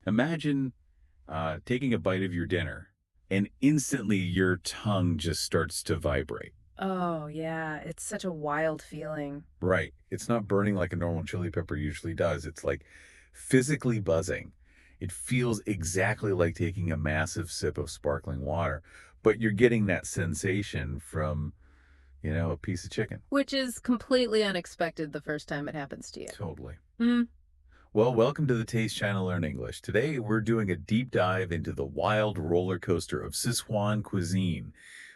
Imagine taking a bite of your dinner and instantly your tongue just starts to vibrate. Oh, yeah, it's such a wild feeling. Right. It's not burning like a normal chili pepper usually does. It's like physically buzzing. It feels exactly like taking a massive sip of sparkling water, but you're getting that sensation from, a piece of chicken. Which is completely unexpected the first time it happens to you. Totally. Mm. Well, welcome to the Taste Channel Learn English. Today, we're doing a deep dive into the wild roller coaster of Sichuan cuisine.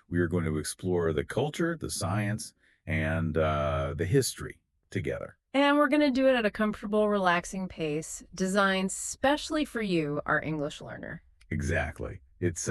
We are going to explore the culture, the science, and the history together. And we're going to do it at a comfortable, relaxing pace, designed specially for you, our English learner. Exactly. It's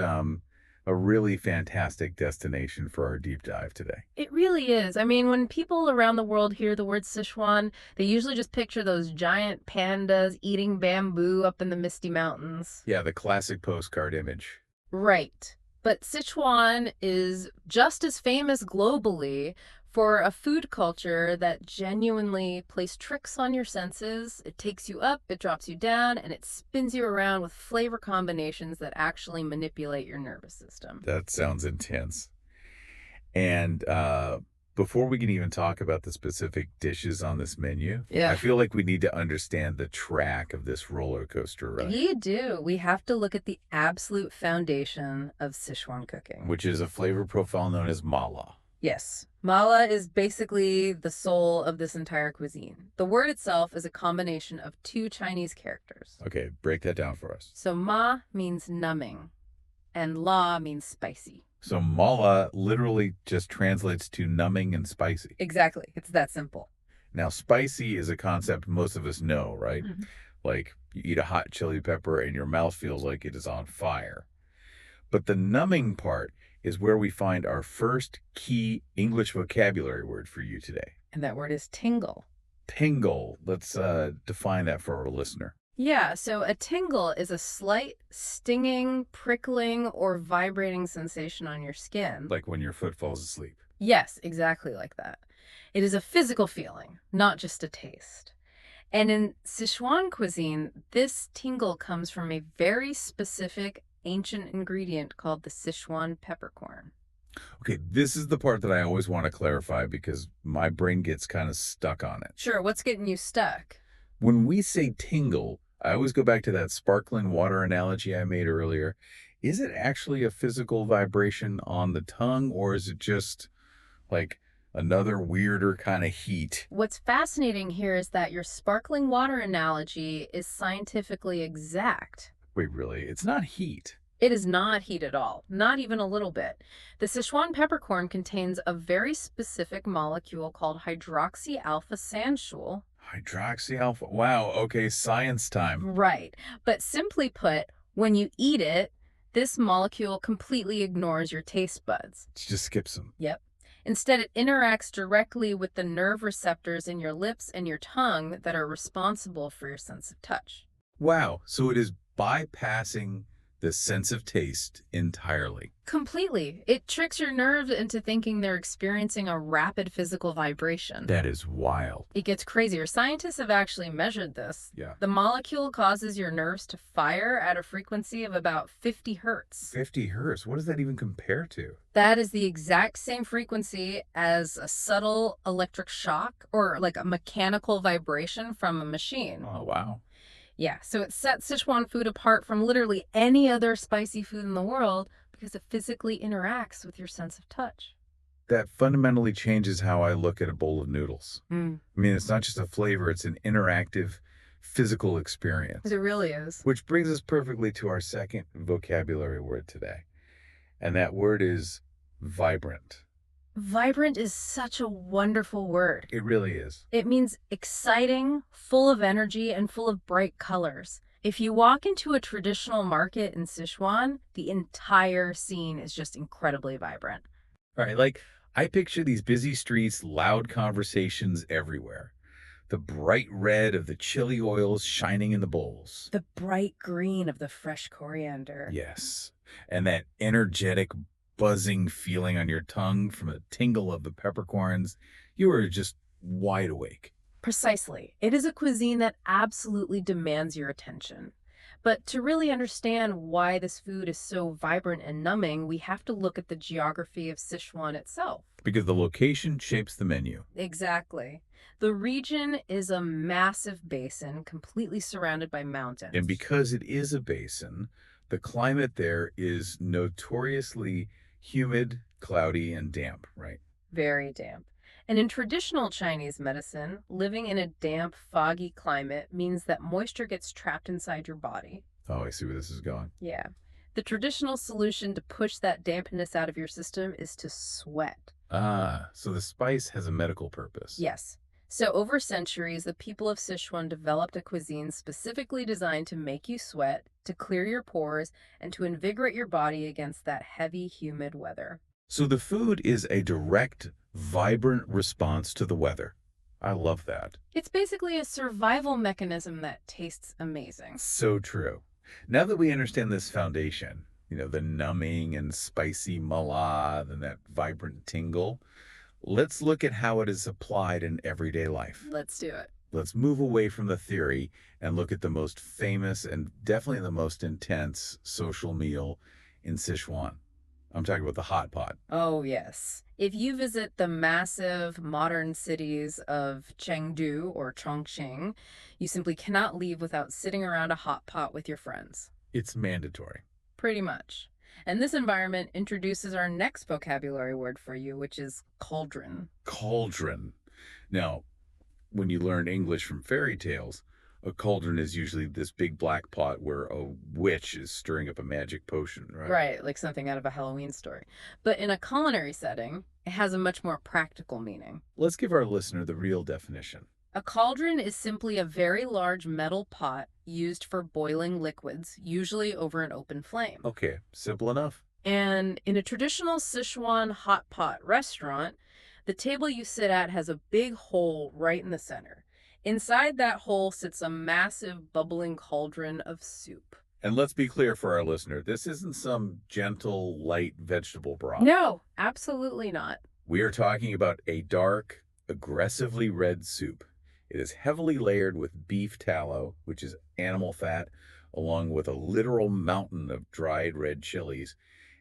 a really fantastic destination for our deep dive today. It really is. I mean, when people around the world hear the word Sichuan, they usually just picture those giant pandas eating bamboo up in the misty mountains. Yeah, the classic postcard image. Right. But Sichuan is just as famous globally for a food culture that genuinely plays tricks on your senses. It takes you up, it drops you down, and it spins you around with flavor combinations that actually manipulate your nervous system. That sounds intense. And before we can even talk about the specific dishes on this menu, I Yeah. feel like we need to understand the track of this roller coaster ride, We do. We have to look at the absolute foundation of Sichuan cooking. which is a flavor profile known as mala. Yes. Mala is basically the soul of this entire cuisine. The word itself is a combination of two Chinese characters. Okay, break that down for us. So ma means numbing, and la means spicy. So mala literally just translates to numbing and spicy. Exactly. It's that simple. Now, spicy is a concept most of us know, right? Mhm. Like you eat a hot chili pepper and your mouth feels like it is on fire. But the numbing part is where we find our first key English vocabulary word for you today. And that word is tingle. Tingle. Let's define that for our listener. Yeah, so a tingle is a slight stinging, prickling, or vibrating sensation on your skin. Like when your foot falls asleep. Yes, exactly like that. It is a physical feeling, not just a taste. And in Sichuan cuisine, this tingle comes from a very specific ancient ingredient called the Sichuan peppercorn. Okay, this is the part that I always want to clarify because my brain gets kind of stuck on it. Sure, what's getting you stuck? When we say tingle, I always go back to that sparkling water analogy I made earlier. Is it actually a physical vibration on the tongue, or is it just like another weirder kind of heat? What's fascinating here is that your sparkling water analogy is scientifically exact. Wait, really? It's not heat. It is not heat at all, not even a little bit. The Sichuan peppercorn contains a very specific molecule called hydroxy alpha sandshul. Hydroxyalpha. Wow. Okay, science time. Right. But simply put, when you eat it, this molecule completely ignores your taste buds. It just skips them. Yep. Instead, it interacts directly with the nerve receptors in your lips and your tongue that are responsible for your sense of touch. Wow. So it is bypassing the sense of taste entirely. Completely. It tricks your nerves into thinking they're experiencing a rapid physical vibration. That is wild. It gets crazier. Scientists have actually measured this. Yeah. The molecule causes your nerves to fire at a frequency of about 50 hertz. 50 hertz. What does that even compare to? That is the exact same frequency as a subtle electric shock or like a mechanical vibration from a machine. Oh, wow. Yeah, so it sets Sichuan food apart from literally any other spicy food in the world because it physically interacts with your sense of touch. That fundamentally changes how I look at a bowl of noodles. Mm. I mean, it's not just a flavor, it's an interactive physical experience. It really is. Which brings us perfectly to our second vocabulary word today. And that word is vibrant. Vibrant is such a wonderful word. It really is. It means exciting, full of energy, and full of bright colors. If you walk into a traditional market in Sichuan, the entire scene is just incredibly vibrant. All right, like I picture these busy streets, loud conversations everywhere. The bright red of the chili oils shining in the bowls. The bright green of the fresh coriander. Yes. And that energetic, buzzing feeling on your tongue from the tingle of the peppercorns. You are just wide awake. Precisely. It is a cuisine that absolutely demands your attention. But to really understand why this food is so vibrant and numbing, we have to look at the geography of Sichuan itself. Because the location shapes the menu. Exactly. The region is a massive basin completely surrounded by And mountains. because it is a basin, the climate there is notoriously humid, cloudy, and damp, right? Very damp. And in traditional Chinese medicine, living in a damp, foggy climate means that moisture gets trapped inside your body. Oh, I see where this is going. Yeah. The traditional solution to push that dampness out of your system is to sweat. Ah, so the spice has a medical purpose. Yes. So over centuries, the people of Sichuan developed a cuisine specifically designed to make you sweat, to clear your pores, and to invigorate your body against that heavy, humid weather. So the food is a direct, vibrant response to the weather. I love that. It's basically a survival mechanism that tastes amazing. So true. Now that we understand this foundation, the numbing and spicy malad and that vibrant tingle, let's look at how it is applied in everyday life. Let's do it. Let's move away from the theory and look at the most famous and definitely the most intense social meal in Sichuan. I'm talking about the hot pot. Oh, yes. If you visit the massive modern cities of Chengdu or Chongqing, you simply cannot leave without sitting around a hot pot with your friends. It's mandatory. Pretty much. And this environment introduces our next vocabulary word for you, which is cauldron. Cauldron. Now, when you learn English from fairy tales, a cauldron is usually this big black pot where a witch is stirring up a magic potion, right? Right, like something out of a Halloween story. But in a culinary setting, it has a much more practical meaning. Let's give our listener the real definition. A cauldron is simply a very large metal pot used for boiling liquids, usually over an open flame. Okay, simple enough. And in a traditional Sichuan hot pot restaurant, the table you sit at has a big hole right in the center. Inside that hole sits a massive bubbling cauldron of soup. And let's be clear for our listener, this isn't some gentle, light vegetable broth. No, absolutely not. We are talking about a dark, aggressively red soup. It is heavily layered with beef tallow, which is animal fat, along with a literal mountain of dried red chilies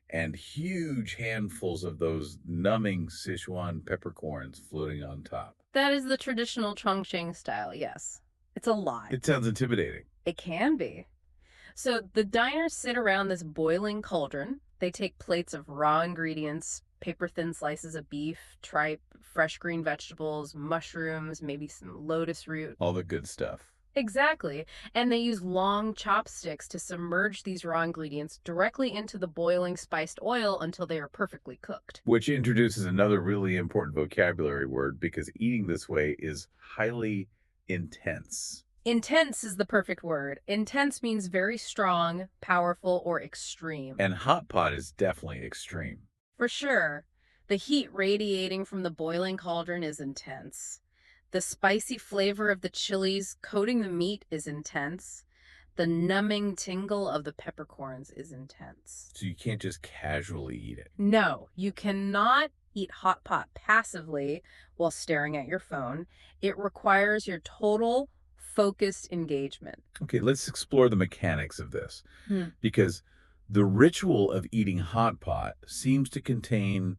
and huge handfuls of those numbing Sichuan peppercorns floating on top. That is the traditional Chongqing style, yes. It's a lot. It sounds intimidating. It can be. So the diners sit around this boiling cauldron. They take plates of raw ingredients, paper-thin slices of beef, tripe, fresh green vegetables, mushrooms, maybe some lotus root. All the good stuff. Exactly. And they use long chopsticks to submerge these raw ingredients directly into the boiling spiced oil until they are perfectly cooked. Which introduces another really important vocabulary word because eating this way is highly intense. Intense is the perfect word. Intense means very strong, powerful, or extreme. And hot pot is definitely extreme. For sure. The heat radiating from the boiling cauldron is intense. The spicy flavor of the chilies coating the meat is intense. The numbing tingle of the peppercorns is intense. So you can't just casually eat it. No, you cannot eat hot pot passively while staring at your phone. It requires your total focused engagement. Okay, let's explore the mechanics of this. Hmm. Because the ritual of eating hot pot seems to contain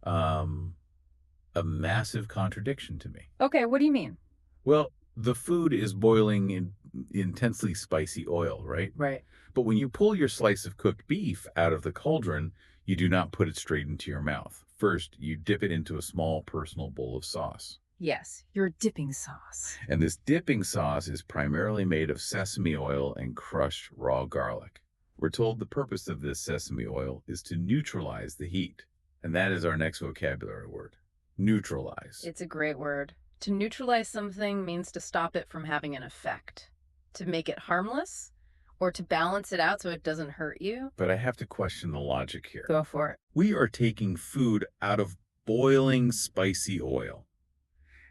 a massive contradiction to me. Okay, what do you mean? Well, the food is boiling in intensely spicy oil, right? Right. But when you pull your slice of cooked beef out of the cauldron, you do not put it straight into your mouth. First, you dip it into a small personal bowl of sauce. Yes, your dipping sauce. And this dipping sauce is primarily made of sesame oil and crushed raw garlic. We're told the purpose of this sesame oil is to neutralize the heat. And that is our next vocabulary word, neutralize. It's a great word. To neutralize something means to stop it from having an effect, to make it harmless, or to balance it out so it doesn't hurt you. But I have to question the logic here. Go for it. We are taking food out of boiling spicy oil.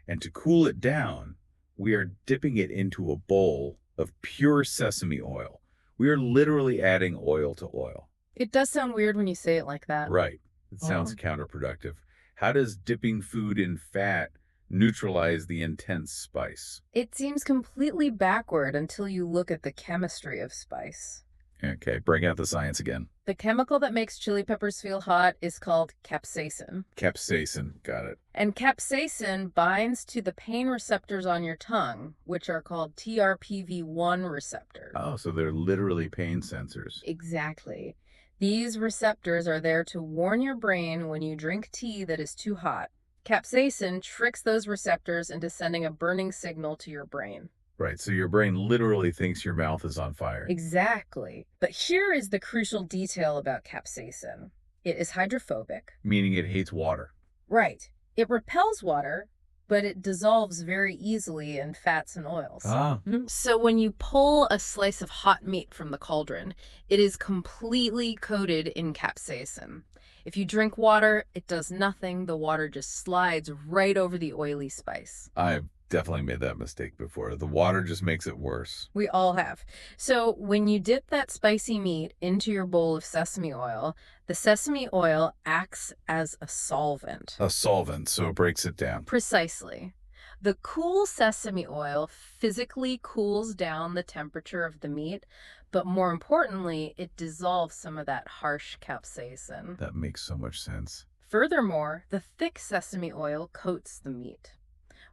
And to cool it down, we are dipping it into a bowl of pure sesame oil. We are literally adding oil to oil. It does sound weird when you say it like that. Right. It sounds counterproductive. How does dipping food in fat neutralize the intense spice. It seems completely backward until you look at the chemistry of spice. Okay, bring out the science again. The chemical that makes chili peppers feel hot is called capsaicin. Capsaicin, got it. And capsaicin binds to the pain receptors on your tongue, which are called TRPV1 receptors. Oh, so they're literally pain sensors. Exactly. These receptors are there to warn your brain when you drink tea that is too hot. Capsaicin tricks those receptors into sending a burning signal to your brain. Right, so your brain literally thinks your mouth is on fire. Exactly. But here is the crucial detail about capsaicin. It is hydrophobic. Meaning it hates water. Right. It repels water, but it dissolves very easily in fats and oils. Ah, So when you pull a slice of hot meat from the cauldron, it is completely coated in capsaicin. If you drink water, it does nothing. The water just slides right over the oily spice. I've definitely made that mistake before. The water just makes it worse. We all have. So when you dip that spicy meat into your bowl of sesame oil, the sesame oil acts as a solvent. A solvent, so it breaks it down. Precisely. The cool sesame oil physically cools down the temperature of the meat, but more importantly, it dissolves some of that harsh capsaicin. That makes so much sense. Furthermore, the thick sesame oil coats the meat.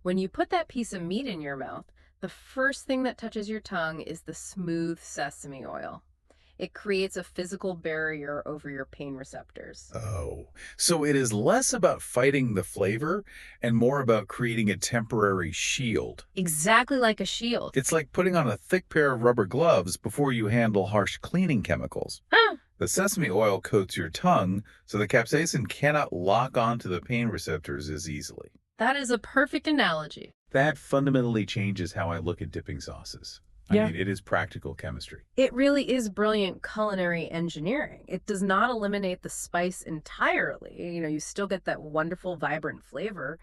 When you put that piece of meat in your mouth, the first thing that touches your tongue is the smooth sesame oil. It creates a physical barrier over your pain receptors. Oh, so it is less about fighting the flavor and more about creating a temporary shield. Exactly like a shield. It's like putting on a thick pair of rubber gloves before you handle harsh cleaning chemicals. Huh. The sesame oil coats your tongue, so the capsaicin cannot lock onto the pain receptors as easily. That is a perfect analogy. That fundamentally changes how I look at dipping sauces. Yeah. I mean, it is practical chemistry. It really is brilliant culinary engineering. It does not eliminate the spice entirely. You still get that wonderful, vibrant flavor,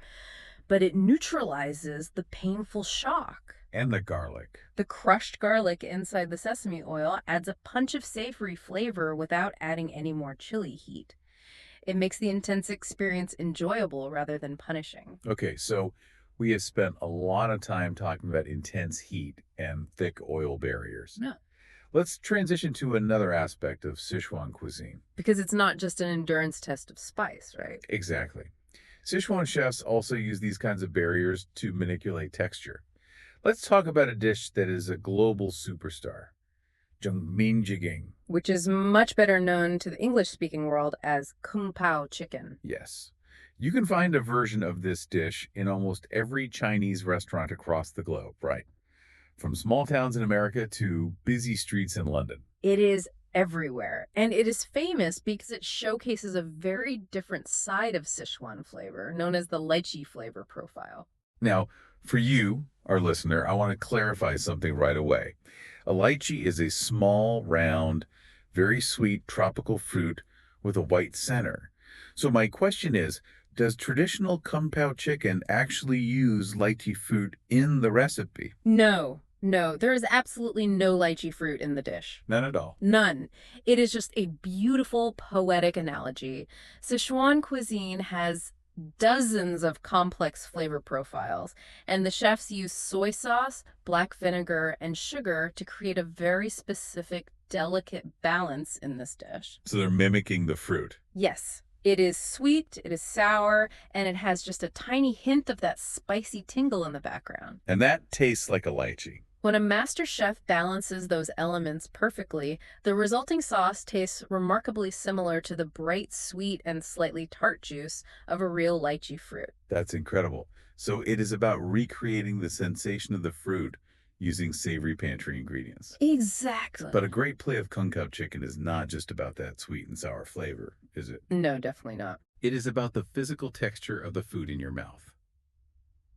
but it neutralizes the painful shock. And the garlic. The crushed garlic inside the sesame oil adds a punch of savory flavor without adding any more chili heat. It makes the intense experience enjoyable rather than punishing. Okay, so we have spent a lot of time talking about intense heat and thick oil barriers. Yeah. Let's transition to another aspect of Sichuan cuisine. Because it's not just an endurance test of spice, right? Exactly. Sichuan chefs also use these kinds of barriers to manipulate texture. Let's talk about a dish that is a global superstar, Zhengminjiging. Which is much better known to the English-speaking world as Kung Pao chicken. Yes. You can find a version of this dish in almost every Chinese restaurant across the globe, right? From small towns in America to busy streets in London. It is everywhere, and it is famous because it showcases a very different side of Sichuan flavor, known as the lychee flavor profile. Now, for you, our listener, I want to clarify something right away. A lychee is a small, round, very sweet tropical fruit with a white center. So my question is, does traditional Kung Pao chicken actually use lychee fruit in the recipe? No, there is absolutely no lychee fruit in the dish. None at all. None. It is just a beautiful, poetic analogy. Sichuan cuisine has dozens of complex flavor profiles, and the chefs use soy sauce, black vinegar, and sugar to create a very specific, delicate balance in this dish. So they're mimicking the fruit. Yes, it is sweet, it is sour, and it has just a tiny hint of that spicy tingle in the background. And that tastes like a lychee. When a master chef balances those elements perfectly, the resulting sauce tastes remarkably similar to the bright, sweet, and slightly tart juice of a real lychee fruit. That's incredible. So it is about recreating the sensation of the fruit using savory pantry ingredients. Exactly. But a great play of Kung Pao chicken is not just about that sweet and sour flavor, is it? No, definitely not. It is about the physical texture of the food in your mouth.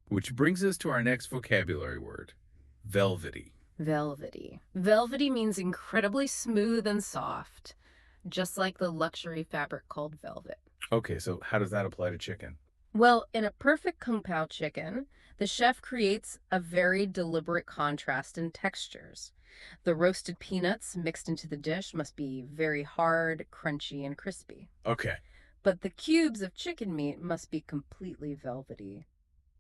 Which brings us to our next vocabulary word, velvety. Velvety. Velvety means incredibly smooth and soft, just like the luxury fabric called velvet. Okay, so how does that apply to chicken? Well, in a perfect Kung Pao chicken, the chef creates a very deliberate contrast in textures. The roasted peanuts mixed into the dish must be very hard, crunchy, and crispy. Okay, But the cubes of chicken meat must be completely velvety.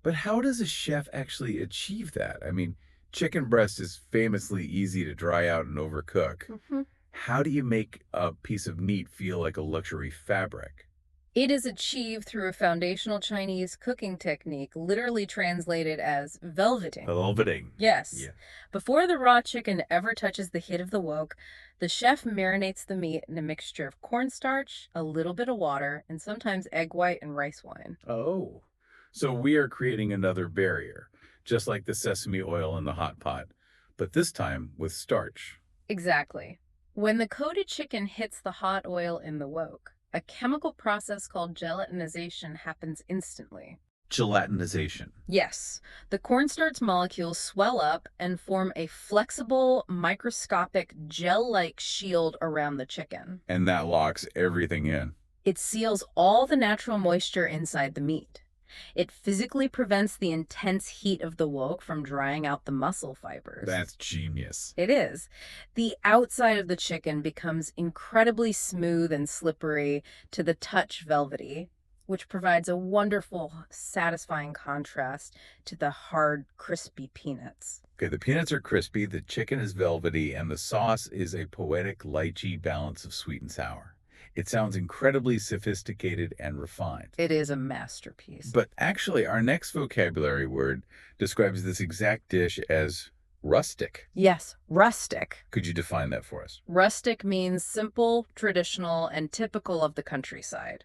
But how does a chef actually achieve that? I mean, chicken breast is famously easy to dry out and overcook. Mhm. How do you make a piece of meat feel like a luxury fabric? It is achieved through a foundational Chinese cooking technique, literally translated as velveting. Velveting. Yes. Yeah. Before the raw chicken ever touches the heat of the wok, the chef marinates the meat in a mixture of cornstarch, a little bit of water, and sometimes egg white and rice wine. Oh. So we are creating another barrier, just like the sesame oil in the hot pot, but this time with starch. Exactly. When the coated chicken hits the hot oil in the wok, a chemical process called gelatinization happens instantly. Gelatinization. Yes, the cornstarch molecules swell up and form a flexible, microscopic, gel-like shield around the chicken. And that locks everything in. It seals all the natural moisture inside the meat. It physically prevents the intense heat of the wok from drying out the muscle fibers. That's genius. It is. The outside of the chicken becomes incredibly smooth and slippery, to the touch velvety, which provides a wonderful, satisfying contrast to the hard, crispy peanuts. Okay, the peanuts are crispy, the chicken is velvety, and the sauce is a poetic lychee balance of sweet and sour. It sounds incredibly sophisticated and refined. It is a masterpiece. But actually, our next vocabulary word describes this exact dish as rustic. Yes, rustic. Could you define that for us? Rustic means simple, traditional, and typical of the countryside.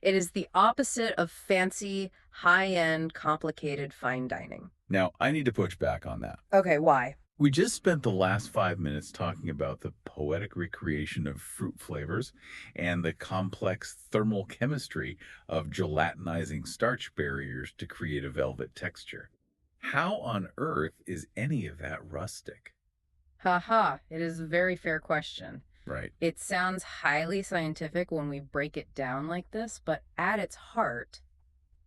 It is the opposite of fancy, high-end, complicated fine dining. Now, I need to push back on that. Okay, why? We just spent the last 5 minutes talking about the poetic recreation of fruit flavors and the complex thermal chemistry of gelatinizing starch barriers to create a velvet texture. How on earth is any of that rustic? Haha, it is a very fair question. Right. It sounds highly scientific when we break it down like this, but at its heart,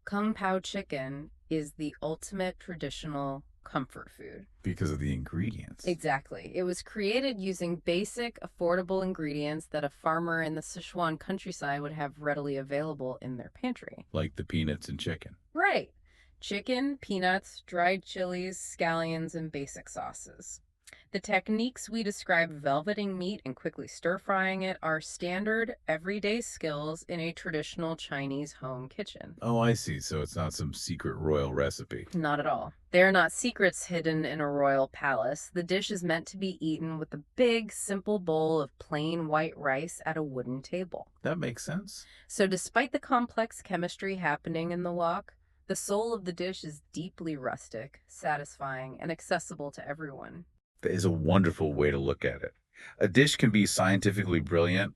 Kung Pao chicken is the ultimate traditional comfort food. Because of the ingredients. Exactly. It was created using basic, affordable ingredients that a farmer in the Sichuan countryside would have readily available in their pantry. Like the peanuts and chicken. Right. Chicken, peanuts, dried chilies, scallions, and basic sauces. The techniques we describe, velveting meat and quickly stir-frying it, are standard, everyday skills in a traditional Chinese home kitchen. Oh, I see. So it's not some secret royal recipe. Not at all. They are not secrets hidden in a royal palace. The dish is meant to be eaten with a big, simple bowl of plain white rice at a wooden table. That makes sense. So despite the complex chemistry happening in the wok, the soul of the dish is deeply rustic, satisfying, and accessible to everyone. That is a wonderful way to look at it. A dish can be scientifically brilliant,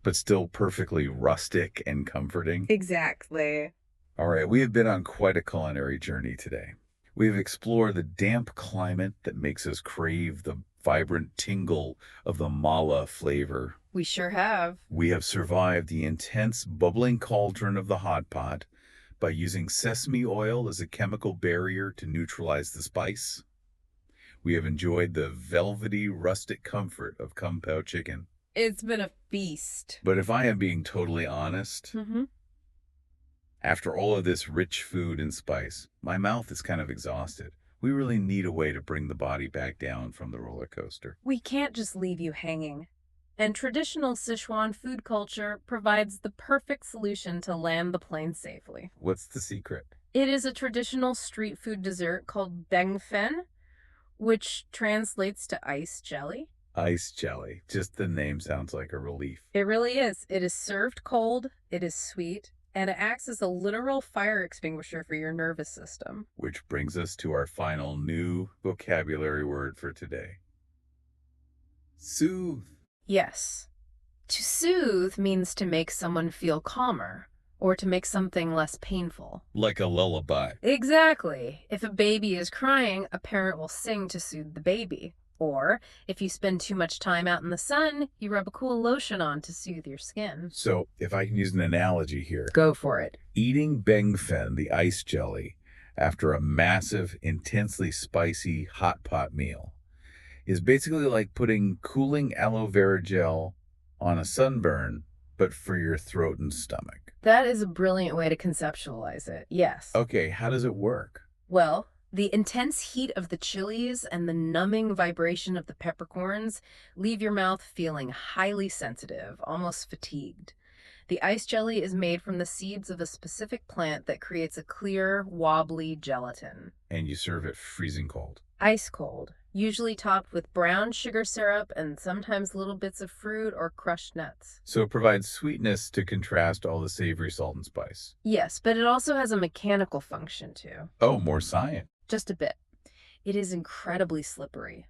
but still perfectly rustic and comforting. Exactly. All right, we have been on quite a culinary journey today. We have explored the damp climate that makes us crave the vibrant tingle of the mala flavor. We sure have. We have survived the intense bubbling cauldron of the hot pot by using sesame oil as a chemical barrier to neutralize the spice. We have enjoyed the velvety, rustic comfort of Kung Pao chicken. It's been a feast. But if I am being totally honest, after all of this rich food and spice, my mouth is kind of exhausted. We really need a way to bring the body back down from the roller coaster. We can't just leave you hanging. And traditional Sichuan food culture provides the perfect solution to land the plane safely. What's the secret? It is a traditional street food dessert called bengfen, which translates to ice jelly. Ice jelly. Just the name sounds like a relief. It really is. It is served cold, it is sweet, and it acts as a literal fire extinguisher for your nervous system. Which brings us to our final new vocabulary word for today. Soothe. Yes. To soothe means to make someone feel calmer, or to make something less painful. Like a lullaby. Exactly. If a baby is crying, a parent will sing to soothe the baby. Or, if you spend too much time out in the sun, you rub a cool lotion on to soothe your skin. So, if I can use an analogy here, Go for it. eating bengfen, the ice jelly, after a massive, intensely spicy hot pot meal is basically like putting cooling aloe vera gel on a sunburn, but for your throat and stomach. That is a brilliant way to conceptualize it. Yes. Okay, how does it work? Well, the intense heat of the chilies and the numbing vibration of the peppercorns leave your mouth feeling highly sensitive, almost fatigued. The ice jelly is made from the seeds of a specific plant that creates a clear, wobbly gelatin. And you serve it freezing cold. Ice cold, usually topped with brown sugar syrup and sometimes little bits of fruit or crushed nuts. So it provides sweetness to contrast all the savory salt and spice. Yes, but it also has a mechanical function too. Oh, more science. Just a bit. It is incredibly slippery.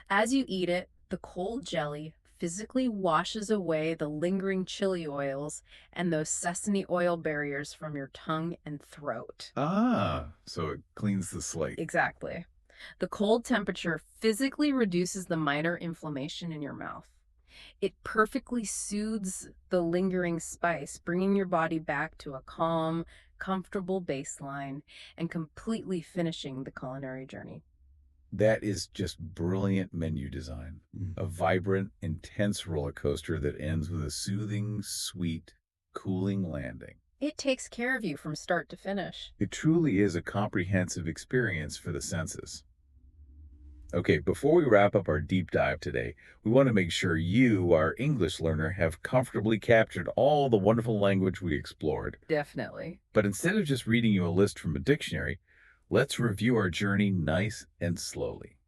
As you eat it, the cold jelly physically washes away the lingering chili oils and those sesame oil barriers from your tongue and throat. Ah, so it cleans the slate. Exactly. The cold temperature physically reduces the minor inflammation in your mouth. It perfectly soothes the lingering spice, bringing your body back to a calm, comfortable baseline and completely finishing the culinary journey. That is just brilliant menu design. A vibrant, intense roller coaster that ends with a soothing, sweet, cooling landing. It takes care of you from start to finish. It truly is a comprehensive experience for the senses. Okay, before we wrap up our deep dive today, we want to make sure you, our English learner, have comfortably captured all the wonderful language we explored. Definitely. But instead of just reading you a list from a dictionary, let's review our journey nice and slowly.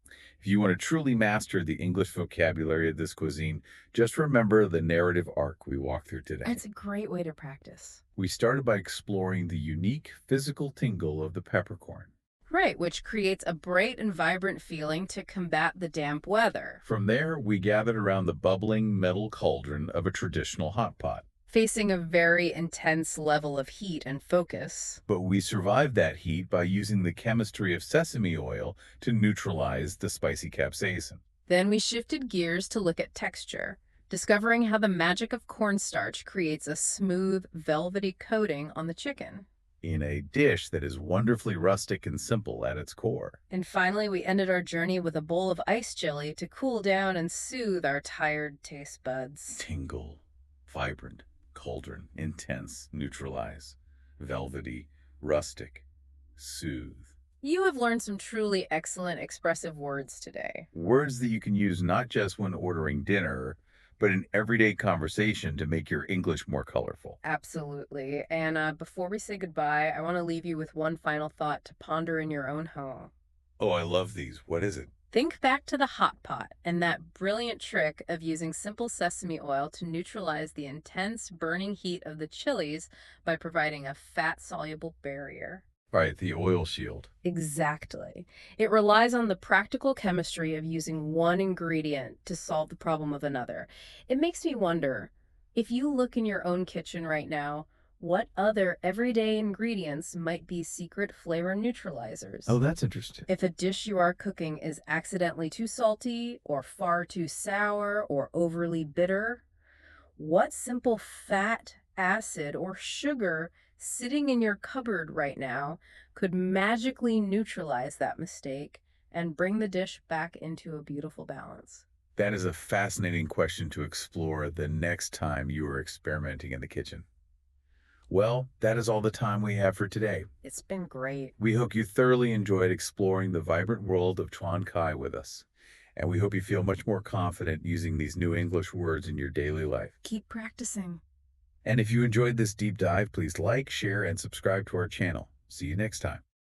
If you want to truly master the English vocabulary of this cuisine, just remember the narrative arc we walked through today. That's a great way to practice. We started by exploring the unique physical tingle of the peppercorn. Right, which creates a bright and vibrant feeling to combat the damp weather. From there, we gathered around the bubbling metal cauldron of a traditional hot pot. Facing a very intense level of heat and focus. But we survived that heat by using the chemistry of sesame oil to neutralize the spicy capsaicin. Then we shifted gears to look at texture, discovering how the magic of cornstarch creates a smooth, velvety coating on the chicken. In a dish that is wonderfully rustic and simple at its core. And finally, we ended our journey with a bowl of ice jelly to cool down and soothe our tired taste buds. Tingle, vibrant, cauldron, intense, neutralize, velvety, rustic, soothe. You have learned some truly excellent expressive words today. Words that you can use not just when ordering dinner, but in everyday conversation to make your English more colorful. Absolutely. And before we say goodbye, I want to leave you with one final thought to ponder in your own home. Oh, I love these. What is it? Think back to the hot pot and that brilliant trick of using simple sesame oil to neutralize the intense burning heat of the chilies by providing a fat-soluble barrier. Right, the oil shield. Exactly. It relies on the practical chemistry of using one ingredient to solve the problem of another. It makes me wonder, if you look in your own kitchen right now, what other everyday ingredients might be secret flavor neutralizers? Oh, that's interesting. If a dish you are cooking is accidentally too salty or far too sour or overly bitter, what simple fat, acid, or sugar sitting in your cupboard right now could magically neutralize that mistake and bring the dish back into a beautiful balance? That is a fascinating question to explore the next time you are experimenting in the kitchen. Well, that is all the time we have for today. It's been great. We hope you thoroughly enjoyed exploring the vibrant world of Chuan Kai with us, and we hope you feel much more confident using these new English words in your daily life. Keep practicing. And if you enjoyed this deep dive, please like, share, and subscribe to our channel. See you next time.